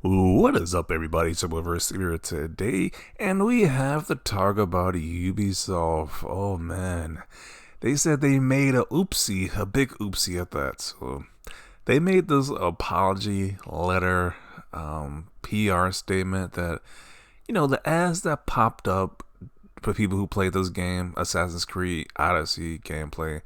What is up, everybody? It's Silververse here today, and we have to talk about Ubisoft. Oh man, they said they made a oopsie, a big oopsie at that. So they made this apology letter, PR statement that the ads that popped up for people who played this game, Assassin's Creed Odyssey gameplay.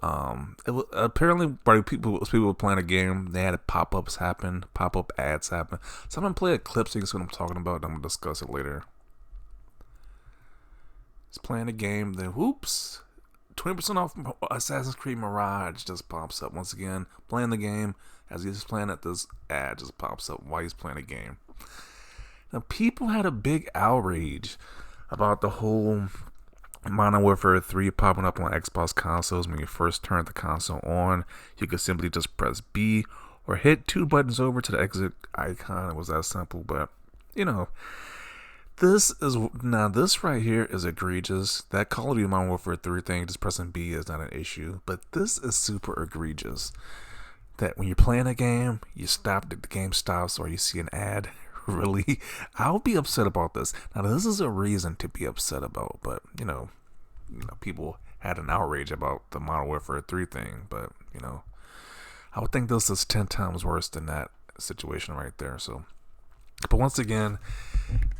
It was apparently by people were playing a game. They had pop-ups happen, pop-up ads happen. So I'm gonna play a clip so you can see what I'm talking about. I'm gonna discuss it later. It's playing a game, then whoops, 20% off Assassin's Creed Mirage just pops up once again. Playing the game as he's playing it, this ad just pops up while he's playing a game. Now people had a big outrage about the whole Modern Warfare 3 popping up on Xbox consoles. When you first turn the console on, you could simply just press B or hit two buttons over to the exit icon. It was that simple, but this right here is egregious. That Call of Duty Modern Warfare 3 thing, just pressing B is not an issue, but this is super egregious. That when you're playing a game, you stop, the game stops, or you see an ad. Really, I'll be upset about this. Now, this is a reason to be upset about, but people had an outrage about the Modern Warfare 3 thing, but I would think this is 10 times worse than that situation right there. So, but once again,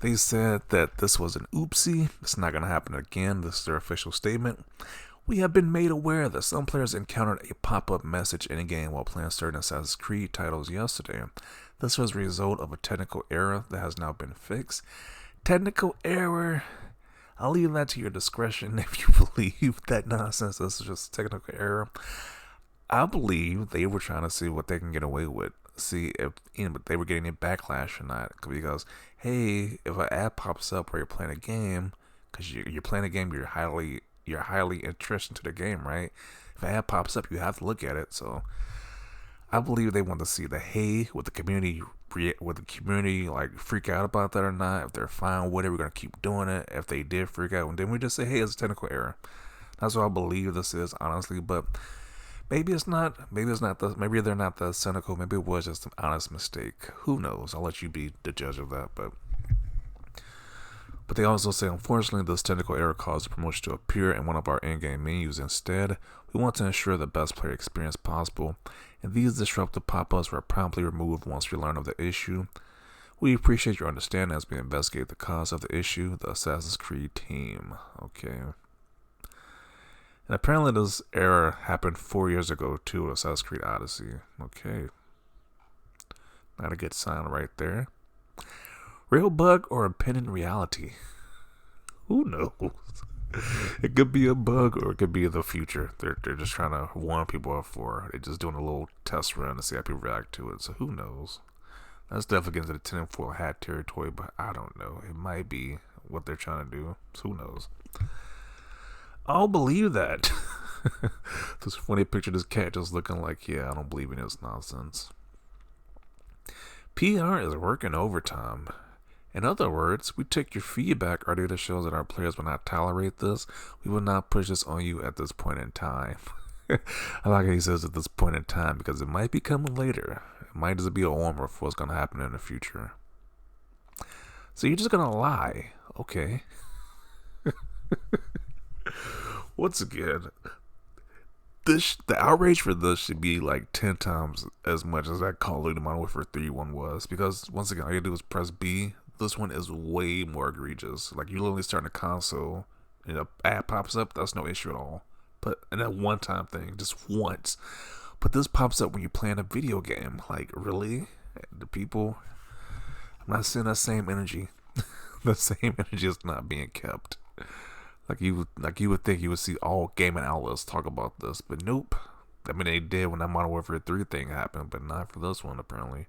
they said that this was an oopsie. It's not going to happen again. This is their official statement. We have been made aware that some players encountered a pop-up message in a game while playing certain Assassin's Creed titles yesterday. This was a result of a technical error that has now been fixed. Technical error, I'll leave that to your discretion if you believe that nonsense. This is just technical error. I believe they were trying to see what they can get away with. See if they were getting a backlash or not. Because, hey, if an ad pops up where you're playing a game, because you're playing a game, you're highly interested into the game, right? If an ad pops up, you have to look at it. So I believe they want to see would the community like freak out about that or not. If they're fine with it, we're gonna keep doing it. If they did freak out, then we just say, hey, it's a technical error. That's what I believe this is, honestly. But maybe it's not. Maybe they're not that cynical. Maybe it was just an honest mistake. Who knows? I'll let you be the judge of that. But they also say, unfortunately, this technical error caused the promotion to appear in one of our in-game menus instead. We want to ensure the best player experience possible, and these disruptive pop-ups were promptly removed once we learned of the issue. We appreciate your understanding as we investigate the cause of the issue, the Assassin's Creed team. Okay. And apparently this error happened 4 years ago too, Assassin's Creed Odyssey. Okay. Not a good sign right there. Real bug or impending reality? Who knows? It could be a bug or it could be the future. They're just trying to warn people up for. They're just doing a little test run to see how people react to it. So who knows? That's definitely getting to the tinfoil hat territory, but I don't know. It might be what they're trying to do. So who knows? I'll believe that. This funny picture of this cat just looking like, yeah, I don't believe in this nonsense. PR is working overtime. In other words, we take your feedback. Our data shows that our players will not tolerate this. We will not push this on you at this point in time. I like how he says at this point in time because it might be coming later. It might just be a warmer for what's going to happen in the future. So you're just going to lie. Okay. Once again, the outrage for this should be like 10 times as much as that Call of Duty Modern Warfare 3 one was. Because once again, all you do is press B. This one is way more egregious. Like you literally start a console, and an ad pops up. That's no issue at all. But and that one-time thing, just once. But this pops up when you're playing a video game. Like really, the people. I'm not seeing that same energy. The same energy is not being kept. Like you would think you would see all gaming outlets talk about this, but nope. I mean, they did when that Modern Warfare 3 thing happened, but not for this one apparently.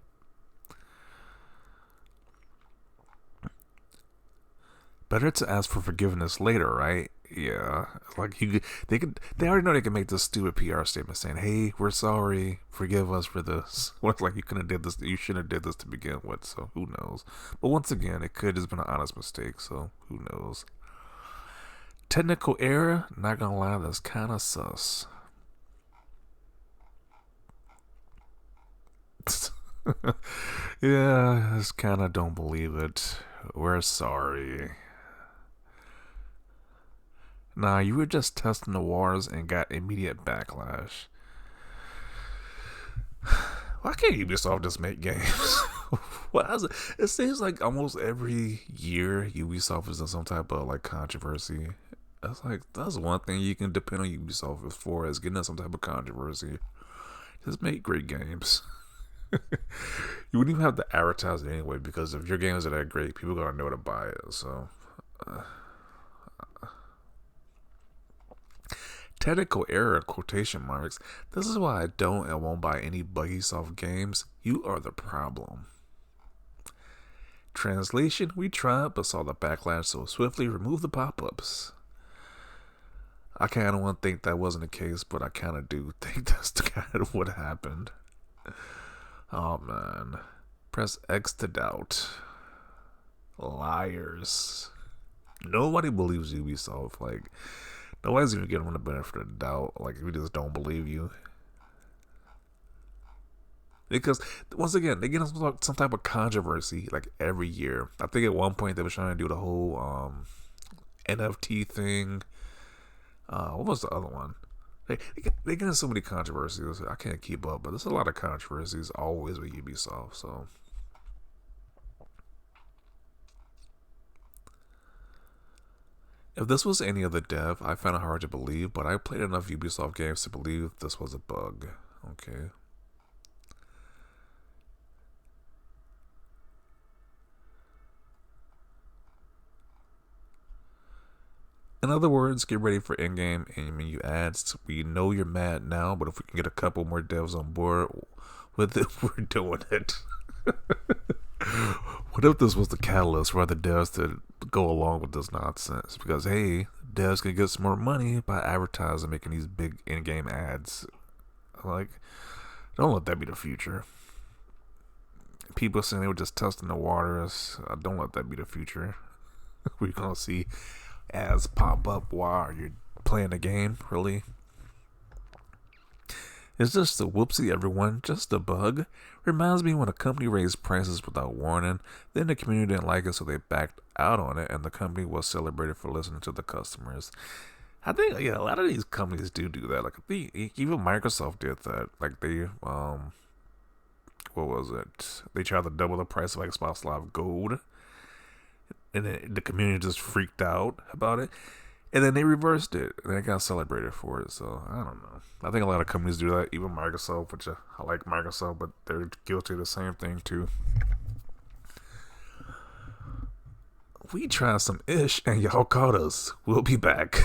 Better to ask for forgiveness later, right? Yeah, like they already know they can make this stupid PR statement saying, "Hey, we're sorry, forgive us for this." What's like you couldn't have did this, you shouldn't have did this to begin with. So who knows? But once again, it could have been an honest mistake. So who knows? Technical error, not gonna lie, that's kind of sus. Yeah, I just kind of don't believe it. We're sorry. Nah, you were just testing the waters and got immediate backlash. Why can't Ubisoft just make games? Why is it? It seems like almost every year Ubisoft is in some type of like controversy. That's one thing you can depend on Ubisoft for is getting in some type of controversy. Just make great games. You wouldn't even have to advertise it anyway because if your games are that great, people are gonna know to buy it. So, uh, technical error quotation marks. This is why I don't and won't buy any buggy soft games. You are the problem. Translation: we tried but saw the backlash so swiftly remove the pop-ups. I kind of want to think that wasn't the case, but I kind of do think that's kind of what happened. Oh man. Press X to doubt. Liars. Nobody believes Ubisoft. Like, nobody's even giving them the benefit of the doubt. Like, we just don't believe you. Because, once again, they get some type of controversy, like, every year. I think at one point they were trying to do the whole NFT thing. What was the other one? They get in so many controversies. I can't keep up, but there's a lot of controversies always with Ubisoft. So, if this was any other dev, I found it hard to believe, but I played enough Ubisoft games to believe this was a bug. Okay. In other words, get ready for in-game and menu ads. We know you're mad now, but if we can get a couple more devs on board with it, we're doing it. What if this was the catalyst for other devs to go along with this nonsense? Because, hey, devs can get some more money by advertising, making these big in-game ads. Like, don't let that be the future. People saying they were just testing the waters. Don't let that be the future. We're going to see ads pop up while you're playing the game, really. It's just a whoopsie, everyone. Just a bug. Reminds me when a company raised prices without warning. Then the community didn't like it, so they backed out on it, and the company was celebrated for listening to the customers. I think, yeah, a lot of these companies do that. Like, I think even Microsoft did that. Like, they, what was it? They tried to double the price of Xbox Live Gold, and then the community just freaked out about it. And then they reversed it, and they got celebrated for it. So, I don't know. I think a lot of companies do that, even Microsoft, which I like Microsoft, but they're guilty of the same thing, too. We tried some ish, and y'all caught us. We'll be back.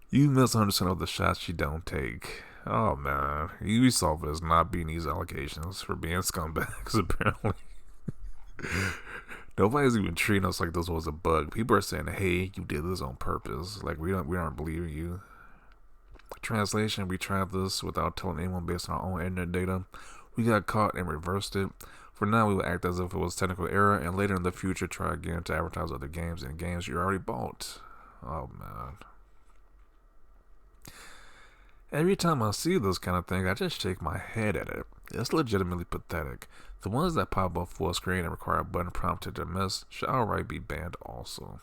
You misunderstand all the shots you don't take. Oh, man. Ubisoft is not beating these allegations for being scumbags, apparently. Nobody's even treating us like this was a bug. People are saying, hey, you did this on purpose. Like, we aren't believing you. Translation: we tried this without telling anyone based on our own internet data. We got caught and reversed it. For now, we will act as if it was technical error, and later in the future, try again to advertise other games and games you already bought. Oh, man. Every time I see this kind of thing, I just shake my head at it. It's legitimately pathetic. The ones that pop up full screen and require a button prompt to dismiss should outright be banned also.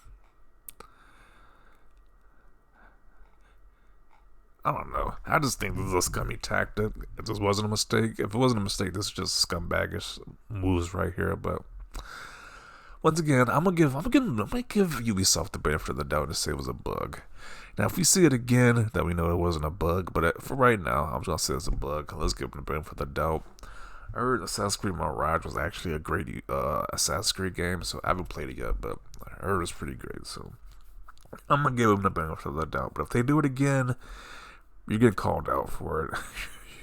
I don't know. I just think this is a scummy tactic. If this wasn't a mistake, if it wasn't a mistake, this is just scumbagish moves right here. But once again, I'm gonna give Ubisoft the benefit of the doubt and say it was a bug. Now, if we see it again, then we know it wasn't a bug. But for right now, I'm just gonna say it's a bug. Let's give them the benefit of the doubt. I heard Assassin's Creed Mirage was actually a great Assassin's Creed game, so I haven't played it yet, but I heard it was pretty great. So I'm gonna give them the benefit of the doubt. But if they do it again, you get called out for it.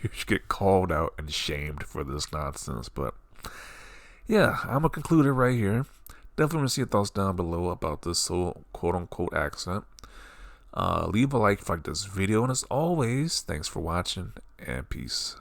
You should get called out and shamed for this nonsense. But yeah, I'm gonna conclude it right here. Definitely want to see your thoughts down below about this quote-unquote accent. Leave a like if you like this video, and as always, thanks for watching, and peace.